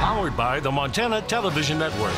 Powered by the Montana Television Network.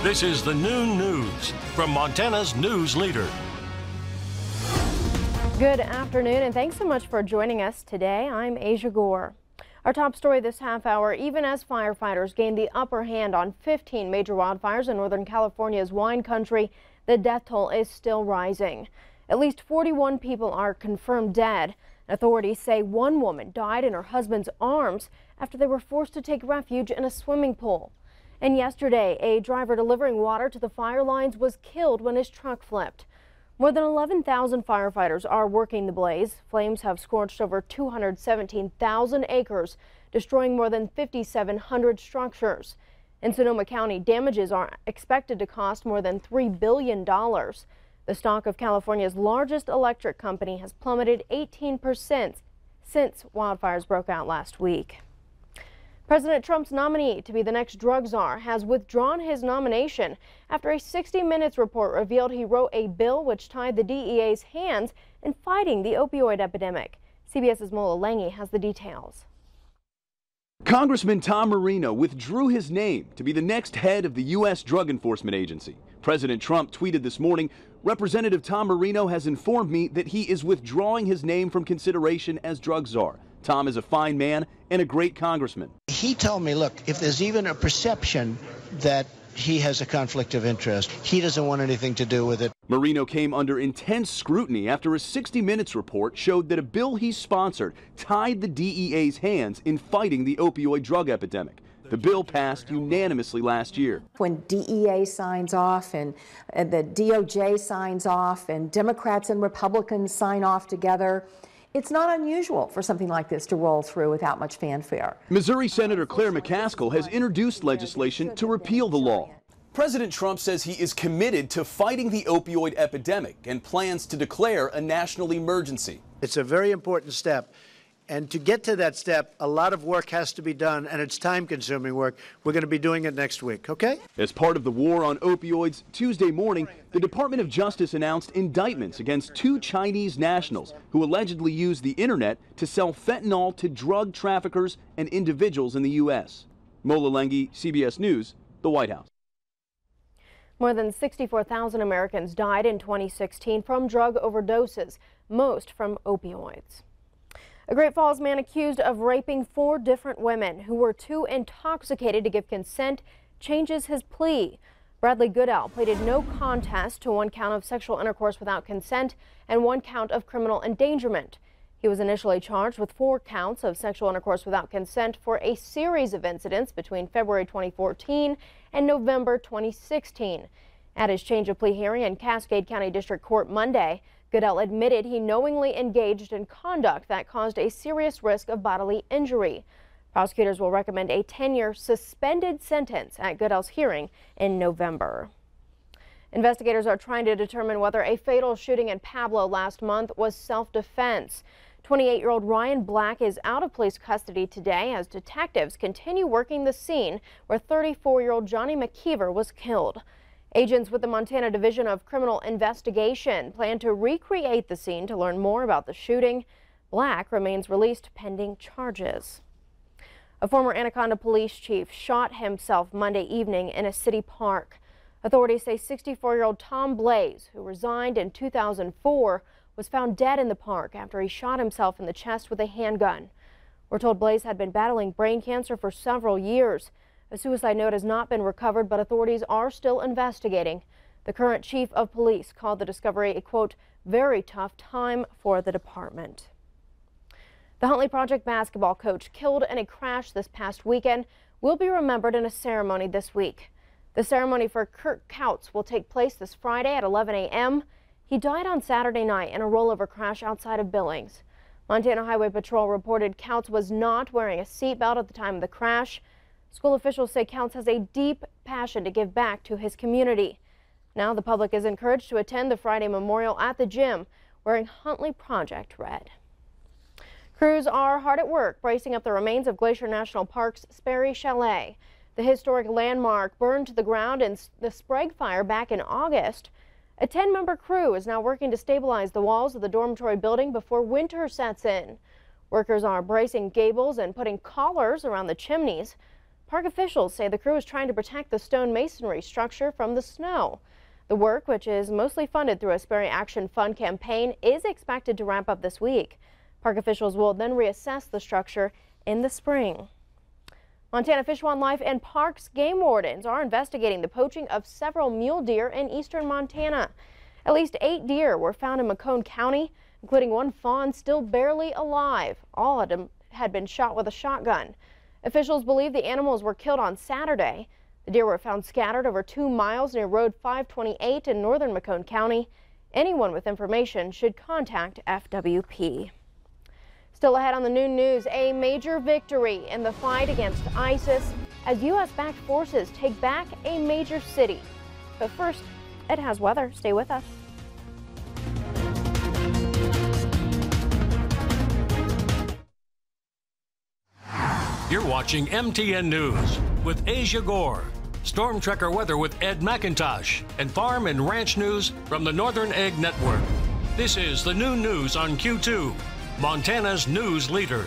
This is the Noon News from Montana's news leader. Good afternoon, and thanks so much for joining us today. I'm Aja Goare. Our top story this half hour: even as firefighters gain the upper hand on 15 major wildfires in Northern California's wine country, the death toll is still rising. At least 41 people are confirmed dead. Authorities say one woman died in her husband's arms after they were forced to take refuge in a swimming pool. And yesterday, a driver delivering water to the fire lines was killed when his truck flipped. More than 11,000 firefighters are working the blaze. Flames have scorched over 217,000 acres, destroying more than 5,700 structures. In Sonoma County, damages are expected to cost more than $3 billion. The stock of California's largest electric company has plummeted 18% since wildfires broke out last week. President Trump's nominee to be the next drug czar has withdrawn his nomination after a 60 Minutes report revealed he wrote a bill which tied the DEA's hands in fighting the opioid epidemic. CBS's Mola Lange has the details. Congressman Tom Marino withdrew his name to be the next head of the U.S. Drug Enforcement Agency. President Trump tweeted this morning, "Representative Tom Marino has informed me that he is withdrawing his name from consideration as drug czar. Tom is a fine man and a great congressman." He told me, look, if there's even a perception that he has a conflict of interest, he doesn't want anything to do with it. Marino came under intense scrutiny after a 60 Minutes report showed that a bill he sponsored tied the DEA's hands in fighting the opioid drug epidemic. The bill passed unanimously last year. When DEA signs off and the DOJ signs off and Democrats and Republicans sign off together, it's not unusual for something like this to roll through without much fanfare. Missouri Senator Claire McCaskill has introduced legislation to repeal the law. President Trump says he is committed to fighting the opioid epidemic and plans to declare a national emergency. It's a very important step. And to get to that step, a lot of work has to be done, and it's time-consuming work. We're going to be doing it next week, okay? As part of the war on opioids, Tuesday morning, the Department of Justice announced indictments against 2 Chinese nationals who allegedly used the internet to sell fentanyl to drug traffickers and individuals in the U.S. Mola Lange, CBS News, the White House. More than 64,000 Americans died in 2016 from drug overdoses, most from opioids. A Great Falls man accused of raping 4 different women who were too intoxicated to give consent changes his plea. Bradley Goodell pleaded no contest to 1 count of sexual intercourse without consent and 1 count of criminal endangerment. He was initially charged with 4 counts of sexual intercourse without consent for a series of incidents between February 2014 and November 2016. At his change of plea hearing in Cascade County District Court Monday, Goodell admitted he knowingly engaged in conduct that caused a serious risk of bodily injury. Prosecutors will recommend a 10-year suspended sentence at Goodell's hearing in November. Investigators are trying to determine whether a fatal shooting in Pablo last month was self-defense. 28-year-old Ryan Black is out of police custody today as detectives continue working the scene where 34-year-old Johnny McKeever was killed. Agents with the Montana Division of Criminal Investigation plan to recreate the scene to learn more about the shooting. Black remains released pending charges. A former Anaconda police chief shot himself Monday evening in a city park. Authorities say 64-year-old Tom Blaze, who resigned in 2004, was found dead in the park after he shot himself in the chest with a handgun. We're told Blaze had been battling brain cancer for several years. A suicide note has not been recovered, but authorities are still investigating. The current chief of police called the discovery a, quote, very tough time for the department. The Huntley Project basketball coach killed in a crash this past weekend will be remembered in a ceremony this week. The ceremony for Kirk Kouts will take place this Friday at 11 a.m. He died on Saturday night in a rollover crash outside of Billings. Montana Highway Patrol reported Kouts was not wearing a seatbelt at the time of the crash. School officials say Kouts has a deep passion to give back to his community. Now the public is encouraged to attend the Friday memorial at the gym wearing Huntley Project red. Crews are hard at work bracing up the remains of Glacier National Park's Sperry Chalet. The historic landmark burned to the ground in the Sprague fire back in August. A 10-member crew is now working to stabilize the walls of the dormitory building before winter sets in. Workers are bracing gables and putting collars around the chimneys. Park officials say the crew is trying to protect the stone masonry structure from the snow. The work, which is mostly funded through a Sperry Action Fund campaign, is expected to wrap up this week. Park officials will then reassess the structure in the spring. Montana Fish, Wildlife and Parks game wardens are investigating the poaching of several mule deer in eastern Montana. At least 8 deer were found in Macomb County, including one fawn still barely alive. All of them had been shot with a shotgun. Officials believe the animals were killed on Saturday. The deer were found scattered over 2 miles near Road 528 in northern Macomb County. Anyone with information should contact FWP. Still ahead on the noon news, a major victory in the fight against ISIS as U.S.-backed forces take back a major city. But first, it has weather. Stay with us. You're watching MTN News with Aja Goare, Storm Tracker weather with Ed McIntosh, and farm and ranch news from the Northern Egg Network. This is the noon news on Q2, Montana's news leader.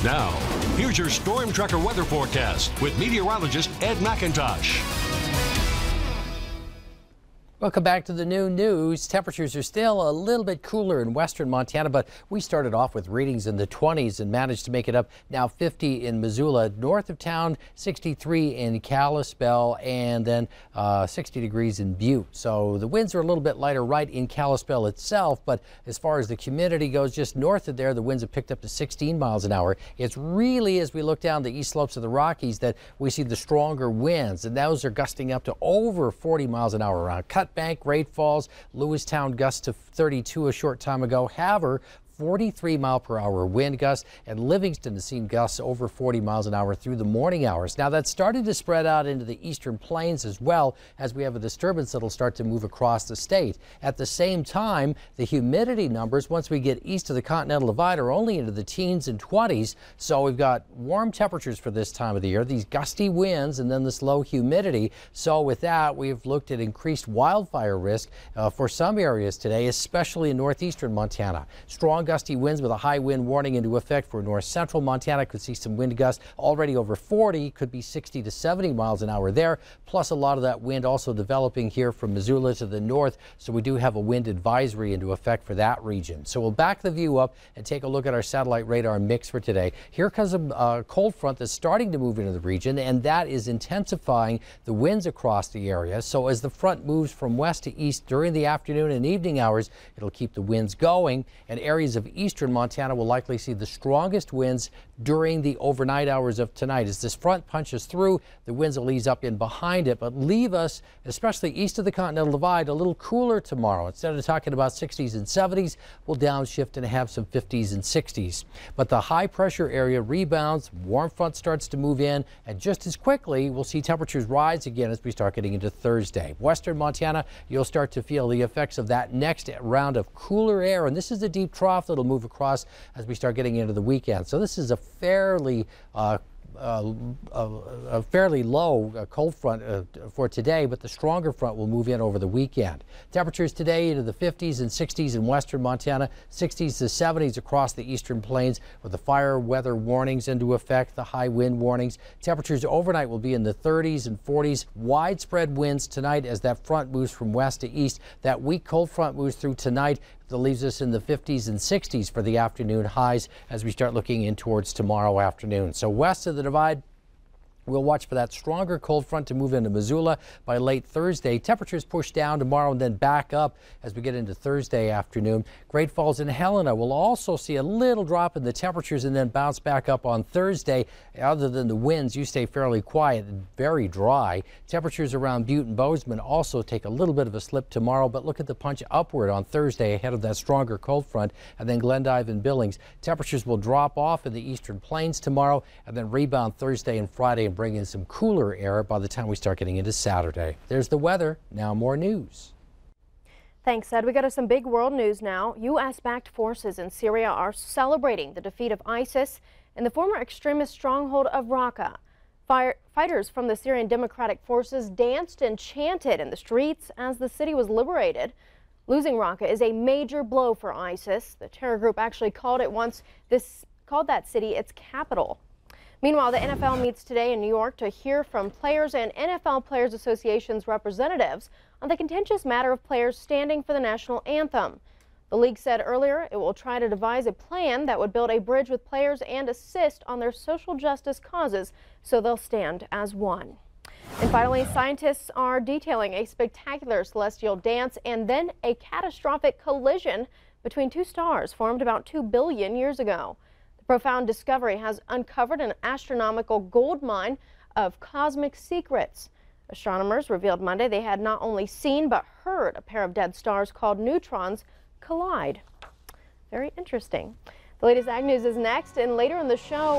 Now, here's your Storm Tracker weather forecast with meteorologist Ed McIntosh. Welcome back to the noon news. Temperatures are still a little bit cooler in western Montana, but we started off with readings in the 20s and managed to make it up now 50 in Missoula. North of town, 63 in Kalispell, and then 60 degrees in Butte. So the winds are a little bit lighter right in Kalispell itself, but as far as the humidity goes, just north of there, the winds have picked up to 16 miles an hour. It's really, as we look down the east slopes of the Rockies, that we see the stronger winds, and those are gusting up to over 40 miles an hour around Cutbank, Great Falls, Lewistown gusts to 32 a short time ago. Havre, 43-mile-per-hour wind gusts, and Livingston has seen gusts over 40 miles an hour through the morning hours. Now that's starting to spread out into the eastern plains as well, as we have a disturbance that'll start to move across the state. At the same time, the humidity numbers, once we get east of the Continental Divide, are only into the teens and 20s. So we've got warm temperatures for this time of the year, these gusty winds, and then this low humidity. So with that, we've looked at increased wildfire risk for some areas today, especially in northeastern Montana. Strong gusty winds with a high wind warning into effect for north central Montana. Could see some wind gusts already over 40, could be 60 to 70 miles an hour there. Plus a lot of that wind also developing here from Missoula to the north. So we do have a wind advisory into effect for that region. So we'll back the view up and take a look at our satellite radar mix for today. Here comes a cold front that's starting to move into the region, and that is intensifying the winds across the area. So as the front moves from west to east during the afternoon and evening hours, it'll keep the winds going, and areas areas of eastern Montana will likely see the strongest winds during the overnight hours of tonight. As this front punches through, the winds will ease up in behind it, but leave us, especially east of the Continental Divide, a little cooler tomorrow. Instead of talking about 60s and 70s, we'll downshift and have some 50s and 60s. But the high pressure area rebounds, warm front starts to move in, and just as quickly, we'll see temperatures rise again as we start getting into Thursday. Western Montana, you'll start to feel the effects of that next round of cooler air, and this is a deep trough that'll move across as we start getting into the weekend. So this is a fairly low cold front for today, but the stronger front will move in over the weekend. Temperatures today into the 50s and 60s in western Montana, 60s to 70s across the eastern plains with the fire weather warnings into effect, the high wind warnings. Temperatures overnight will be in the 30s and 40s. Widespread winds tonight as that front moves from west to east. That weak cold front moves through tonight. That leaves us in the 50s and 60s for the afternoon highs as we start looking in towards tomorrow afternoon. So west of the divide, we'll watch for that stronger cold front to move into Missoula by late Thursday. Temperatures push down tomorrow and then back up as we get into Thursday afternoon. Great Falls and Helena will also see a little drop in the temperatures and then bounce back up on Thursday. Other than the winds, you stay fairly quiet and very dry. Temperatures around Butte and Bozeman also take a little bit of a slip tomorrow, but look at the punch upward on Thursday ahead of that stronger cold front. And then Glendive and Billings, temperatures will drop off in the eastern plains tomorrow and then rebound Thursday and Friday and bring in some cooler air by the time we start getting into Saturday. There's the weather. Now more news. Thanks, Ed. We go to some big world news now. U.S.-backed forces in Syria are celebrating the defeat of ISIS in the former extremist stronghold of Raqqa. Fighters from the Syrian Democratic Forces danced and chanted in the streets as the city was liberated. Losing Raqqa is a major blow for ISIS. The terror group actually called that city its capital. Meanwhile, the NFL meets today in New York to hear from players and NFL Players Association's representatives on the contentious matter of players standing for the national anthem. The league said earlier it will try to devise a plan that would build a bridge with players and assist on their social justice causes so they'll stand as one. And finally, scientists are detailing a spectacular celestial dance and then a catastrophic collision between two stars formed about 2 billion years ago. Profound discovery has uncovered an astronomical gold mine of cosmic secrets. Astronomers revealed Monday they had not only seen but heard a pair of dead stars called neutrons collide. Very interesting. The latest Ag News is next, and later in the show,